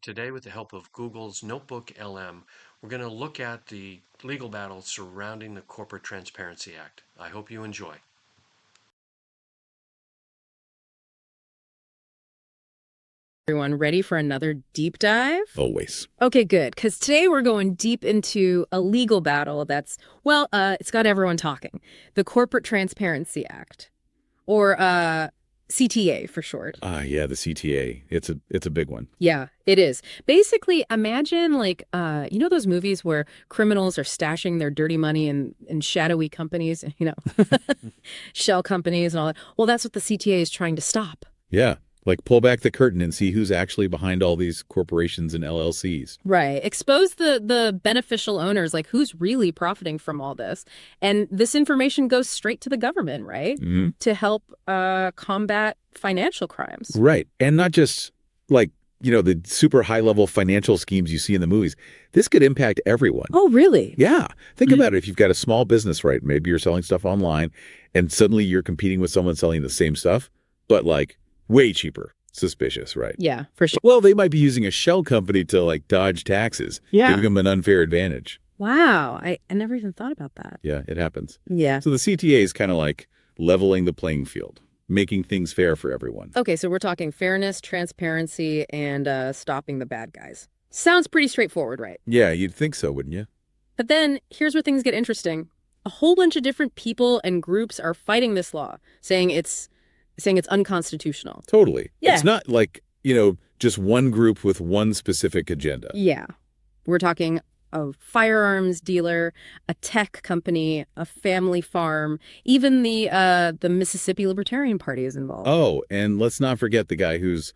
Today, with the help of Google's Notebook LM, we're going to look at the legal battle surrounding the Corporate Transparency Act. I hope you enjoy. Everyone ready for another deep dive? Always. Okay, good. Because today we're going deep into a legal battle that's, it's got everyone talking. The Corporate Transparency Act, or CTA for short. Yeah, the CTA. It's a big one. Yeah, it is. Basically, imagine those movies where criminals are stashing their dirty money in shadowy companies, shell companies and all that. Well, that's what the CTA is trying to stop. Yeah, like pull back the curtain and see who's actually behind all these corporations and LLCs. Right. Expose the beneficial owners, like who's really profiting from all this. And this information goes straight to the government, right? Mm-hmm. To help combat financial crimes. Right. And not just the super high level financial schemes you see in the movies. This could impact everyone. Oh, really? Yeah. Think about it. If you've got a small business, right? Maybe you're selling stuff online and suddenly you're competing with someone selling the same stuff, but way cheaper. Suspicious, right? Yeah, for sure. Well, they might be using a shell company to dodge taxes, giving them an unfair advantage. Wow. I never even thought about that. Yeah, it happens. Yeah. So the CTA is kind of like leveling the playing field, making things fair for everyone. Okay, so we're talking fairness, transparency, and stopping the bad guys. Sounds pretty straightforward, right? Yeah, you'd think so, wouldn't you? But then here's where things get interesting. A whole bunch of different people and groups are fighting this law, saying it's unconstitutional. Totally. Yeah. It's not just one group with one specific agenda. Yeah. We're talking a firearms dealer, a tech company, a family farm, even the Mississippi Libertarian Party is involved. Oh, and let's not forget the guy who's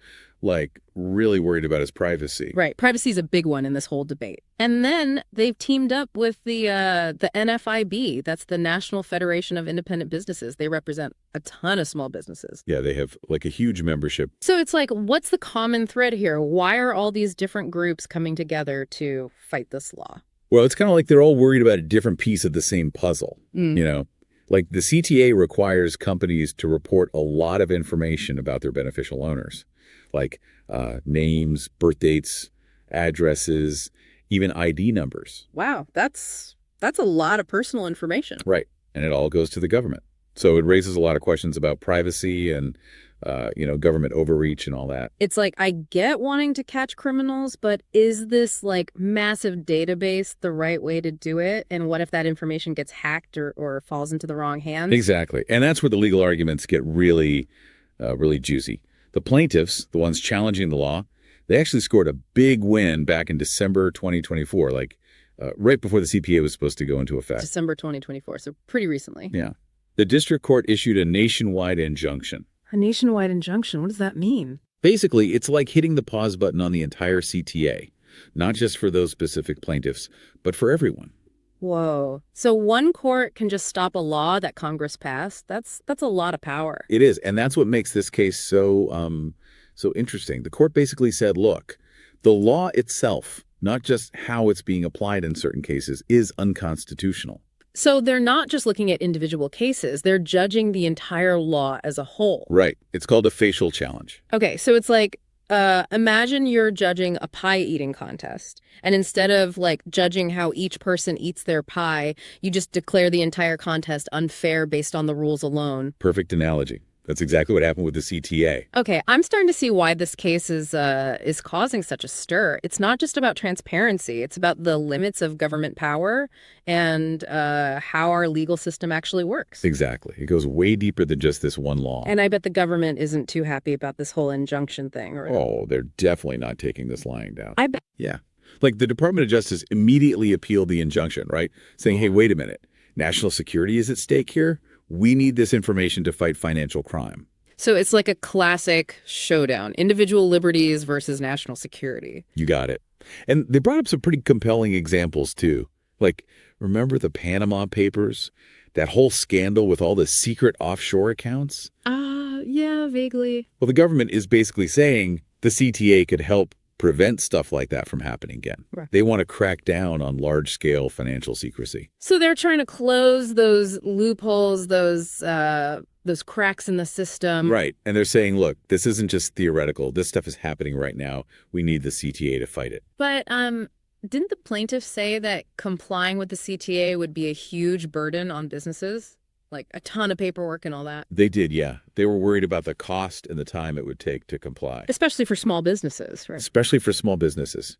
really worried about his privacy. Right. Privacy is a big one in this whole debate. And then they've teamed up with the NFIB. That's the National Federation of Independent Businesses. They represent a ton of small businesses. Yeah, they have a huge membership. So it's what's the common thread here? Why are all these different groups coming together to fight this law? Well, it's kind of like they're all worried about a different piece of the same puzzle. The CTA requires companies to report a lot of information about their beneficial owners. Names, birth dates, addresses, even ID numbers. Wow, that's a lot of personal information. Right. And it all goes to the government. So it raises a lot of questions about privacy and, government overreach and all that. It's I get wanting to catch criminals, but is this massive database the right way to do it? And what if that information gets hacked or falls into the wrong hands? Exactly. And that's where the legal arguments get really juicy. The plaintiffs, the ones challenging the law, they actually scored a big win back in December 2024, right before the CPA was supposed to go into effect. December 2024, so pretty recently. Yeah. The district court issued a nationwide injunction. A nationwide injunction? What does that mean? Basically, it's like hitting the pause button on the entire CTA, not just for those specific plaintiffs, but for everyone. Whoa. So one court can just stop a law that Congress passed? That's a lot of power. It is, and that's what makes this case so interesting. The court basically said, look, the law itself, not just how it's being applied in certain cases, is unconstitutional. So they're not just looking at individual cases, they're judging the entire law as a whole. Right. It's called a facial challenge. Okay, so it's imagine you're judging a pie eating contest, and instead of judging how each person eats their pie, you just declare the entire contest unfair based on the rules alone. Perfect analogy. That's exactly what happened with the CTA. Okay, I'm starting to see why this case is causing such a stir. It's not just about transparency. It's about the limits of government power and how our legal system actually works. Exactly. It goes way deeper than just this one law. And I bet the government isn't too happy about this whole injunction thing. Oh, they're definitely not taking this lying down. I bet. Yeah. The Department of Justice immediately appealed the injunction, right? Saying, hey, wait a minute. National security is at stake here. We need this information to fight financial crime. So it's like a classic showdown, individual liberties versus national security. You got it. And they brought up some pretty compelling examples, too. Remember the Panama Papers? That whole scandal with all the secret offshore accounts? Yeah, vaguely. Well, the government is basically saying the CTA could help prevent stuff like that from happening again. Right. They want to crack down on large-scale financial secrecy. So they're trying to close those loopholes, those cracks in the system. Right. And they're saying, look, this isn't just theoretical. This stuff is happening right now. We need the CTA to fight it. But didn't the plaintiffs say that complying with the CTA would be a huge burden on businesses? Like a ton of paperwork and all that? They did, yeah. They were worried about the cost and the time it would take to comply. Especially for small businesses, right? Especially for small businesses.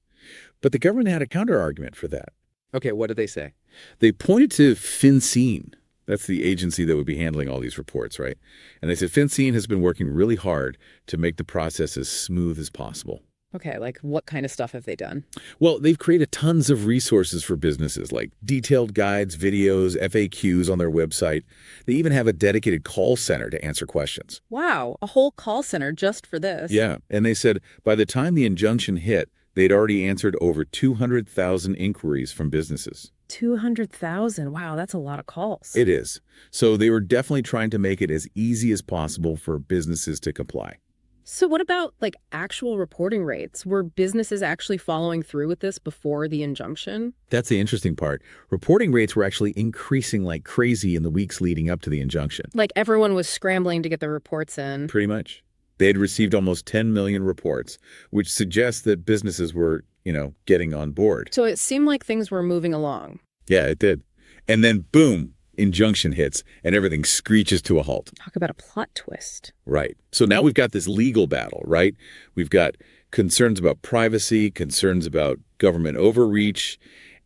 But the government had a counter-argument for that. Okay, what did they say? They pointed to FinCEN. That's the agency that would be handling all these reports, right? And they said FinCEN has been working really hard to make the process as smooth as possible. Okay, like what kind of stuff have they done? Well, they've created tons of resources for businesses, like detailed guides, videos, FAQs on their website. They even have a dedicated call center to answer questions. Wow, a whole call center just for this. Yeah, and they said by the time the injunction hit, they'd already answered over 200,000 inquiries from businesses. 200,000. Wow, that's a lot of calls. It is. So they were definitely trying to make it as easy as possible for businesses to comply. So what about like actual reporting rates? Were businesses actually following through with this before the injunction? That's the interesting part. Reporting rates were actually increasing like crazy in the weeks leading up to the injunction. Like everyone was scrambling to get their reports in. Pretty much. They had received almost 10 million reports, which suggests that businesses were, getting on board. So it seemed like things were moving along. Yeah, it did. And then, boom, injunction hits and everything screeches to a halt. Talk about a plot twist. Right. So now we've got this legal battle, right? We've got concerns about privacy, concerns about government overreach,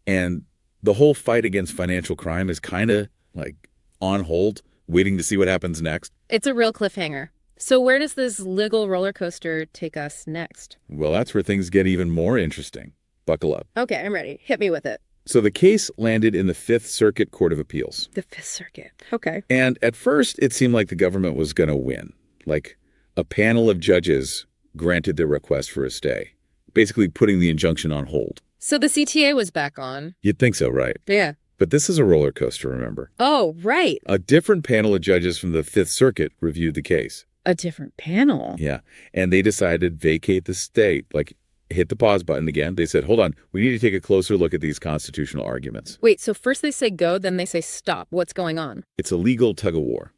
and the whole fight against financial crime is kind of like on hold, waiting to see what happens next. It's a real cliffhanger. So where does this legal roller coaster take us next? Well, that's where things get even more interesting. Buckle up. Okay, I'm ready. Hit me with it. So the case landed in the Fifth Circuit Court of Appeals. The Fifth Circuit. Okay. And at first, it seemed like the government was going to win. Like a panel of judges granted their request for a stay, basically putting the injunction on hold. So the CTA was back on. You'd think so, right? Yeah. But this is a roller coaster, remember? Oh, right. A different panel of judges from the Fifth Circuit reviewed the case. A different panel. Yeah. And they decided vacate the stay, like hit the pause button again. They said, hold on, we need to take a closer look at these constitutional arguments. Wait, so first they say go, then they say stop. What's going on? It's a legal tug of war.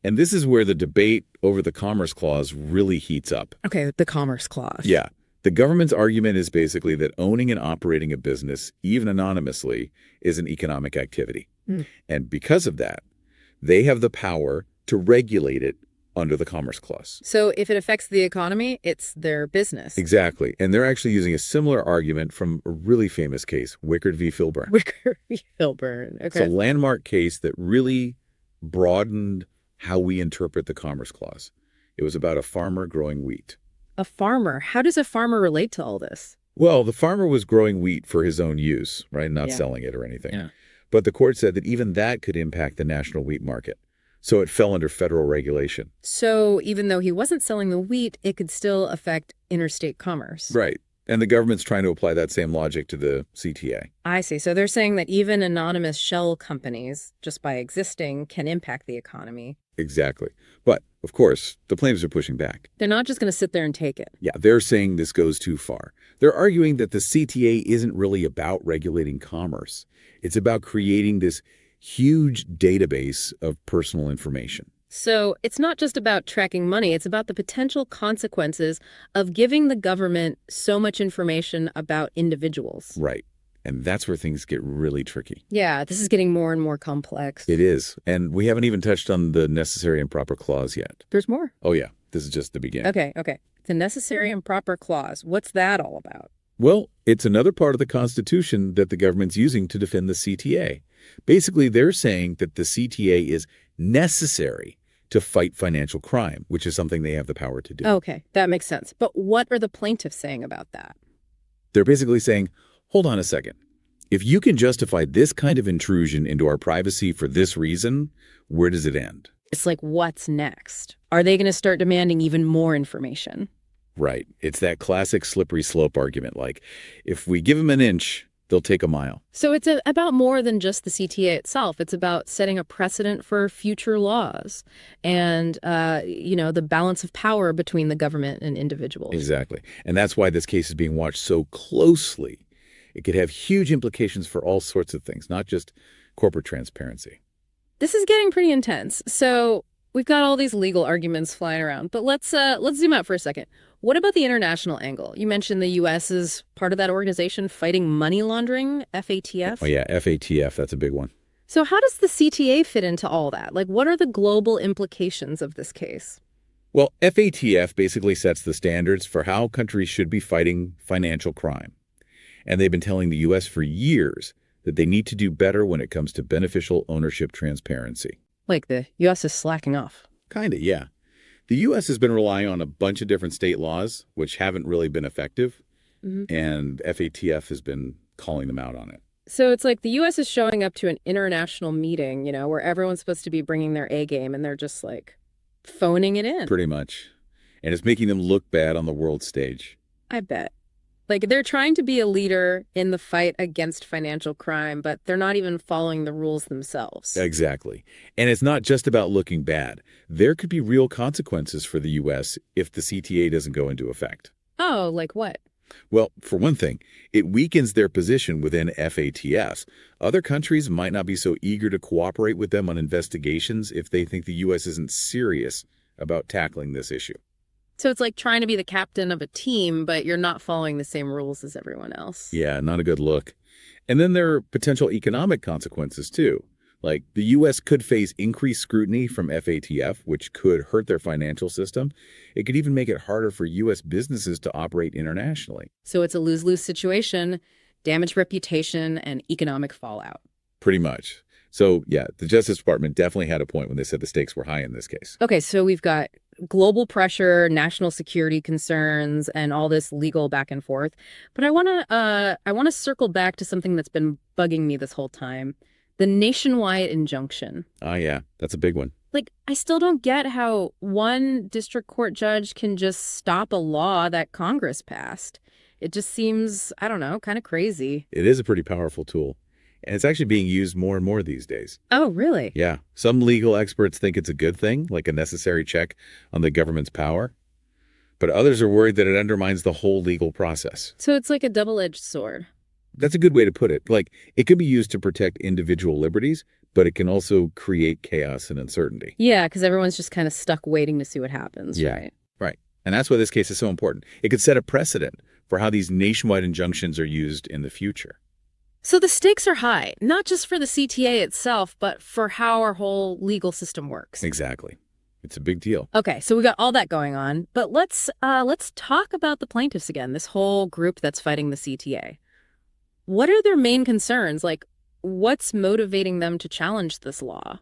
And this is where the debate over the Commerce Clause really heats up. Okay, the Commerce Clause. Yeah. The government's argument is basically that owning and operating a business, even anonymously, is an economic activity. And because of that, they have the power to regulate it under the Commerce Clause. So if it affects the economy, it's their business. Exactly. And they're actually using a similar argument from a really famous case, Wickard v. Filburn. Wickard v. Filburn. Okay. It's a landmark case that really broadened how we interpret the Commerce Clause. It was about a farmer growing wheat. A farmer. How does a farmer relate to all this? Well, the farmer was growing wheat for his own use, right? Not selling it or anything. Yeah. But the court said that even that could impact the national wheat market. So it fell under federal regulation. So even though he wasn't selling the wheat, it could still affect interstate commerce. Right. And the government's trying to apply that same logic to the CTA. I see. So they're saying that even anonymous shell companies, just by existing, can impact the economy. Exactly. But, of course, the plaintiffs are pushing back. They're not just going to sit there and take it. Yeah, they're saying this goes too far. They're arguing that the CTA isn't really about regulating commerce. It's about creating this huge database of personal information. So it's not just about tracking money. It's about the potential consequences of giving the government so much information about individuals. Right. And that's where things get really tricky. Yeah, this is getting more and more complex. It is. And we haven't even touched on the necessary and proper clause yet. There's more. Oh, yeah. This is just the beginning. Okay. The necessary and proper clause. What's that all about? Well, it's another part of the Constitution that the government's using to defend the CTA. Basically, they're saying that the CTA is necessary to fight financial crime, which is something they have the power to do. Okay, that makes sense. But what are the plaintiffs saying about that? They're basically saying, hold on a second. If you can justify this kind of intrusion into our privacy for this reason, where does it end? It's like, what's next? Are they going to start demanding even more information? Right. It's that classic slippery slope argument. Like, if we give them an inch, they'll take a mile. So it's about more than just the CTA itself. It's about setting a precedent for future laws and, the balance of power between the government and individuals. Exactly. And that's why this case is being watched so closely. It could have huge implications for all sorts of things, not just corporate transparency. This is getting pretty intense. So we've got all these legal arguments flying around, but let's zoom out for a second. What about the international angle? You mentioned the U.S. is part of that organization fighting money laundering, FATF. Oh, yeah, FATF, that's a big one. So how does the CTA fit into all that? Like, what are the global implications of this case? Well, FATF basically sets the standards for how countries should be fighting financial crime. And they've been telling the U.S. for years that they need to do better when it comes to beneficial ownership transparency. Like the U.S. is slacking off. Kinda, yeah. The U.S. has been relying on a bunch of different state laws, which haven't really been effective, and FATF has been calling them out on it. So it's like the U.S. is showing up to an international meeting, where everyone's supposed to be bringing their A game, and they're just like phoning it in. Pretty much. And it's making them look bad on the world stage. I bet. Like they're trying to be a leader in the fight against financial crime, but they're not even following the rules themselves. Exactly. And it's not just about looking bad. There could be real consequences for the U.S. if the CTA doesn't go into effect. Oh, like what? Well, for one thing, it weakens their position within FATF. Other countries might not be so eager to cooperate with them on investigations if they think the U.S. isn't serious about tackling this issue. So it's like trying to be the captain of a team, but you're not following the same rules as everyone else. Yeah, not a good look. And then there are potential economic consequences, too. Like, the U.S. could face increased scrutiny from FATF, which could hurt their financial system. It could even make it harder for U.S. businesses to operate internationally. So it's a lose-lose situation, damaged reputation, and economic fallout. Pretty much. So, yeah, the Justice Department definitely had a point when they said the stakes were high in this case. Okay, so we've got global pressure, national security concerns, and all this legal back and forth. But I want to circle back to something that's been bugging me this whole time. The nationwide injunction. Ah, yeah, that's a big one. Like, I still don't get how one district court judge can just stop a law that Congress passed. It just seems, I don't know, kind of crazy. It is a pretty powerful tool. And it's actually being used more and more these days. Oh, really? Yeah. Some legal experts think it's a good thing, like a necessary check on the government's power. But others are worried that it undermines the whole legal process. So it's like a double-edged sword. That's a good way to put it. Like, it can be used to protect individual liberties, but it can also create chaos and uncertainty. Yeah, because everyone's just kind of stuck waiting to see what happens, right? Right. And that's why this case is so important. It could set a precedent for how these nationwide injunctions are used in the future. So the stakes are high, not just for the CTA itself, but for how our whole legal system works. Exactly. It's a big deal. Okay, so we got all that going on, but let's talk about the plaintiffs again, this whole group that's fighting the CTA. What are their main concerns? Like, what's motivating them to challenge this law?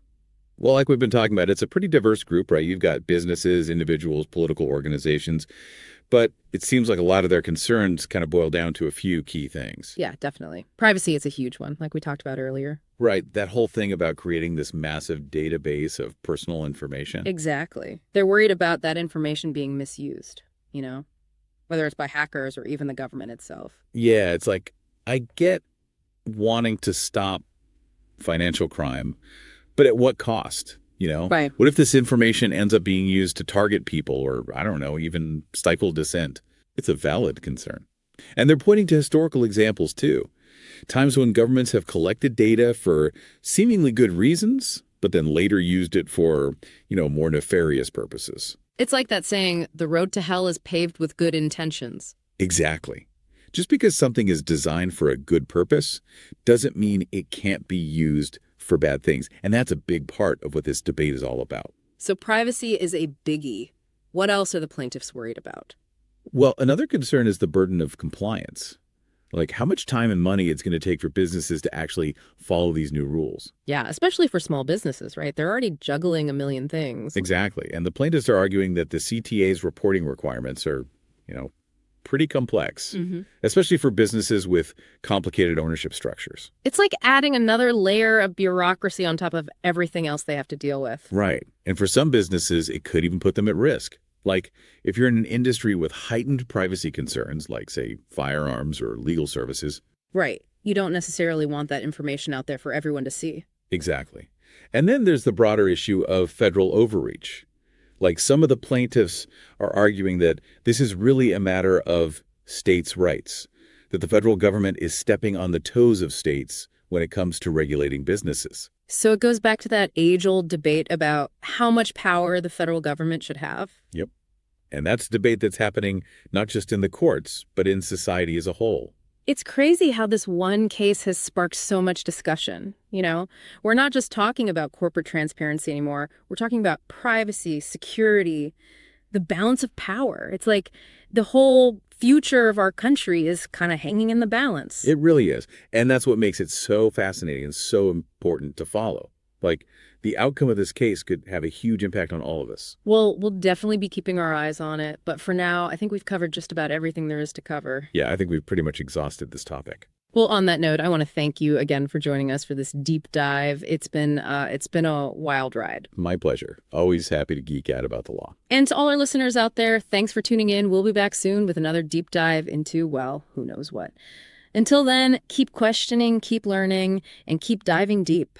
Well, like we've been talking about, it's a pretty diverse group, right? You've got businesses, individuals, political organizations, but it seems like a lot of their concerns kind of boil down to a few key things. Yeah, definitely. Privacy is a huge one, like we talked about earlier. Right. That whole thing about creating this massive database of personal information. Exactly. They're worried about that information being misused, whether it's by hackers or even the government itself. Yeah, it's like, I get wanting to stop financial crime, but at what cost? Right. What if this information ends up being used to target people or, I don't know, even stifle dissent? It's a valid concern. And they're pointing to historical examples, too. Times when governments have collected data for seemingly good reasons, but then later used it for, more nefarious purposes. It's like that saying, the road to hell is paved with good intentions. Exactly. Just because something is designed for a good purpose doesn't mean it can't be used for bad things. And that's a big part of what this debate is all about. So privacy is a biggie. What else are the plaintiffs worried about? Well, another concern is the burden of compliance. Like how much time and money it's going to take for businesses to actually follow these new rules. Yeah, especially for small businesses, right? They're already juggling a million things. Exactly. And the plaintiffs are arguing that the CTA's reporting requirements are, pretty complex, especially for businesses with complicated ownership structures. It's like adding another layer of bureaucracy on top of everything else they have to deal with. Right. And for some businesses, it could even put them at risk. Like if you're in an industry with heightened privacy concerns, like, say, firearms or legal services. Right. You don't necessarily want that information out there for everyone to see. Exactly. And then there's the broader issue of federal overreach. Like some of the plaintiffs are arguing that this is really a matter of states' rights, that the federal government is stepping on the toes of states when it comes to regulating businesses. So it goes back to that age-old debate about how much power the federal government should have. Yep. And that's a debate that's happening not just in the courts, but in society as a whole. It's crazy how this one case has sparked so much discussion, you know? We're not just talking about corporate transparency anymore. We're talking about privacy, security, the balance of power. It's like the whole future of our country is kind of hanging in the balance. It really is. And that's what makes it so fascinating and so important to follow. Like, the outcome of this case could have a huge impact on all of us. Well, we'll definitely be keeping our eyes on it. But for now, I think we've covered just about everything there is to cover. Yeah, I think we've pretty much exhausted this topic. Well, on that note, I want to thank you again for joining us for this deep dive. It's been a wild ride. My pleasure. Always happy to geek out about the law. And to all our listeners out there, thanks for tuning in. We'll be back soon with another deep dive into, well, who knows what. Until then, keep questioning, keep learning, and keep diving deep.